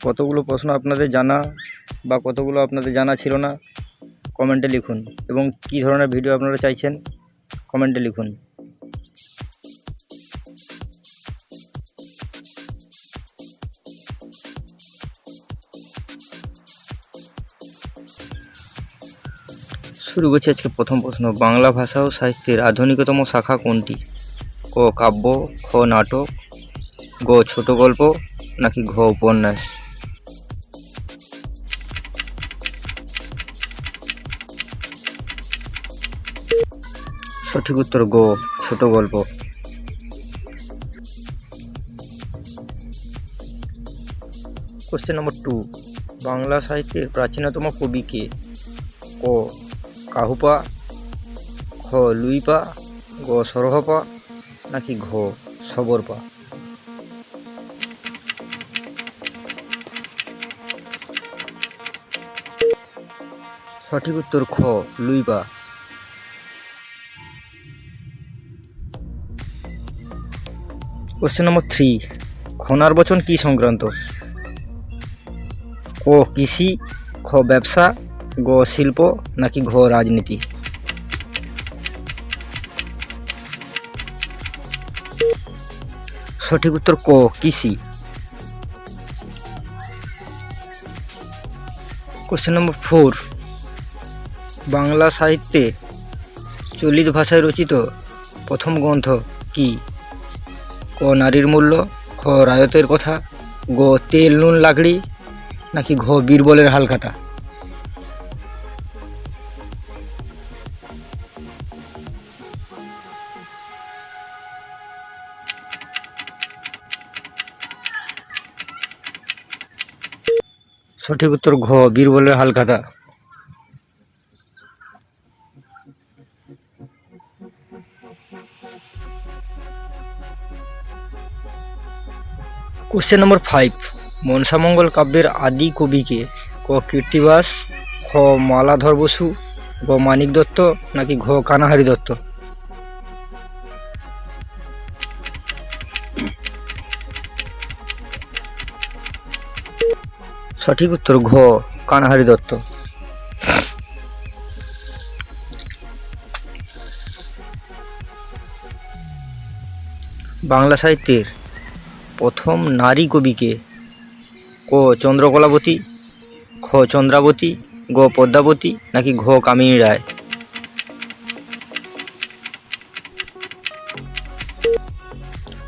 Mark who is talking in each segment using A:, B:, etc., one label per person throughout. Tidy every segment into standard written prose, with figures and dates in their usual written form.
A: কতগুলো প্রশ্ন আপনাদের জানা বা কতগুলো আপনাদের জানা ছিল না কমেন্টে লিখুন, এবং কী ধরনের ভিডিও আপনারা চাইছেন কমেন্টে লিখুন। শুরু করছি আজকে প্রথম প্রশ্ন। বাংলা ভাষা ও সাহিত্যের আধুনিকতম শাখা কোনটি? ক কাব্য, খ নাটক, গ ছোট গল্প, নাকি ঘ উপন্যাস? সঠিক উত্তর গ ছোট গল্প। কোশ্চেন নম্বর 2, বাংলা সাহিত্যের প্রাচীনতম কবি কে? ক কাহুপা, খ লুইপা, গ সরহপা, নাকি ঘ সবরপা? সঠিক উত্তর খ লুইপা। কোশ্চেন নম্বর 3, খনার বচন কি সংক্রান্ত? ক কৃষি, খ ব্যবসা, গ শিল্প, নাকি ঘ রাজনীতি? সঠিক উত্তর ক কৃষি। কোশ্চেন নম্বর 4, বাংলা সাহিত্যে চলিত ভাষায় রচিত প্রথম গ্রন্থ কি? ক নারীর মূল্য, খ রায়তের কথা, গ তেল নুন লাকড়ি, নাকি ঘ বীরবলের হালখাতা? সঠিক উত্তর ঘ বীরবলের হালখাতা। কোশ্চেন নম্বর 5, মনসামঙ্গল কাব্যের আদি কবি কে? ক কীর্তিবাস, খ মালাধর বসু, গ মানিক দত্ত, নাকি ঘ কানাহারি দত্ত? সঠিক উত্তর ঘ কানাহারি দত্ত। বাংলা সাহিত্যের প্রথম নারী কবি কে? ক চন্দ্রকলাবতী, খ চন্দ্রাবতী, গ পদ্মাবতী, নাকি ঘ কামিনী রায়?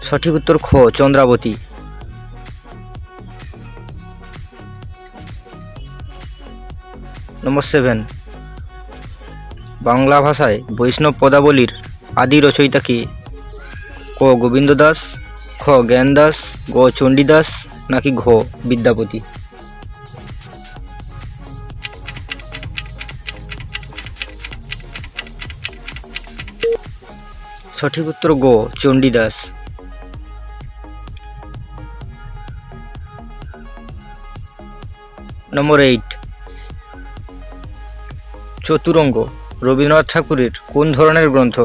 A: সঠিক উত্তর খ চন্দ্রাবতী। নম্বর 7, বাংলা ভাষায় বৈষ্ণব পদাবলীর আদি রচয়িতা কে? ক গোবিন্দ দাস, খ জ্ঞান দাস, গ চণ্ডীদাস, নাকি ঘ বিদ্যাপতি? সঠিক উত্তর গ চণ্ডীদাস। নম্বর 8, চতুরঙ্গ রবীন্দ্রনাথ ঠাকুরের কোন ধরনের গ্রন্থ?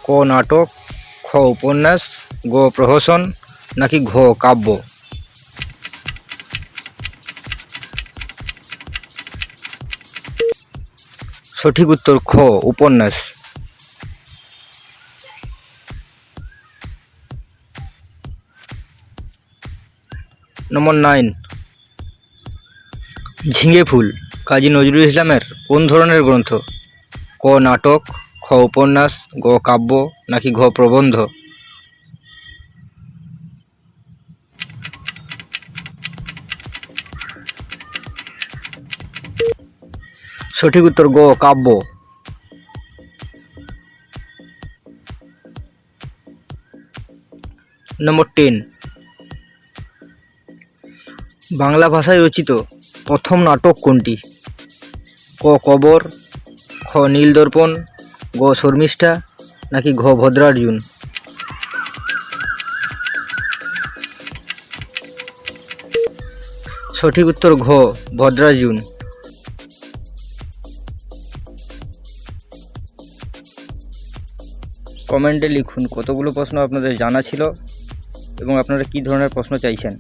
A: ক নাটক, খ উপন্যাস, গ প্রহসন, নাকি ঘ কাব্য? সঠিক উত্তর খ উপন্যাস। নম্বর 9, ঝিঙে ফুল কাজী নজরুল ইসলামের কোন ধরনের গ্রন্থ? ক নাটক, খ উপন্যাস, গ কাব্য, নাকি ঘ প্রবন্ধ? সঠিক উত্তর গ কাব্য। নম্বর 10, বাংলা ভাষায় রচিত প্রথম নাটক কোনটি? ক কবর, খ নীল দর্পণ, গ শর্মিষ্ঠা, নাকি ঘ ভদ্রার্জুন? সঠিক উত্তর ঘ ভদ্রার্জুন। কমেন্টে লিখুন কতগুলো প্রশ্ন আপনাদের জানা ছিল এবং আপনারা কী ধরনের প্রশ্ন চাইছেন।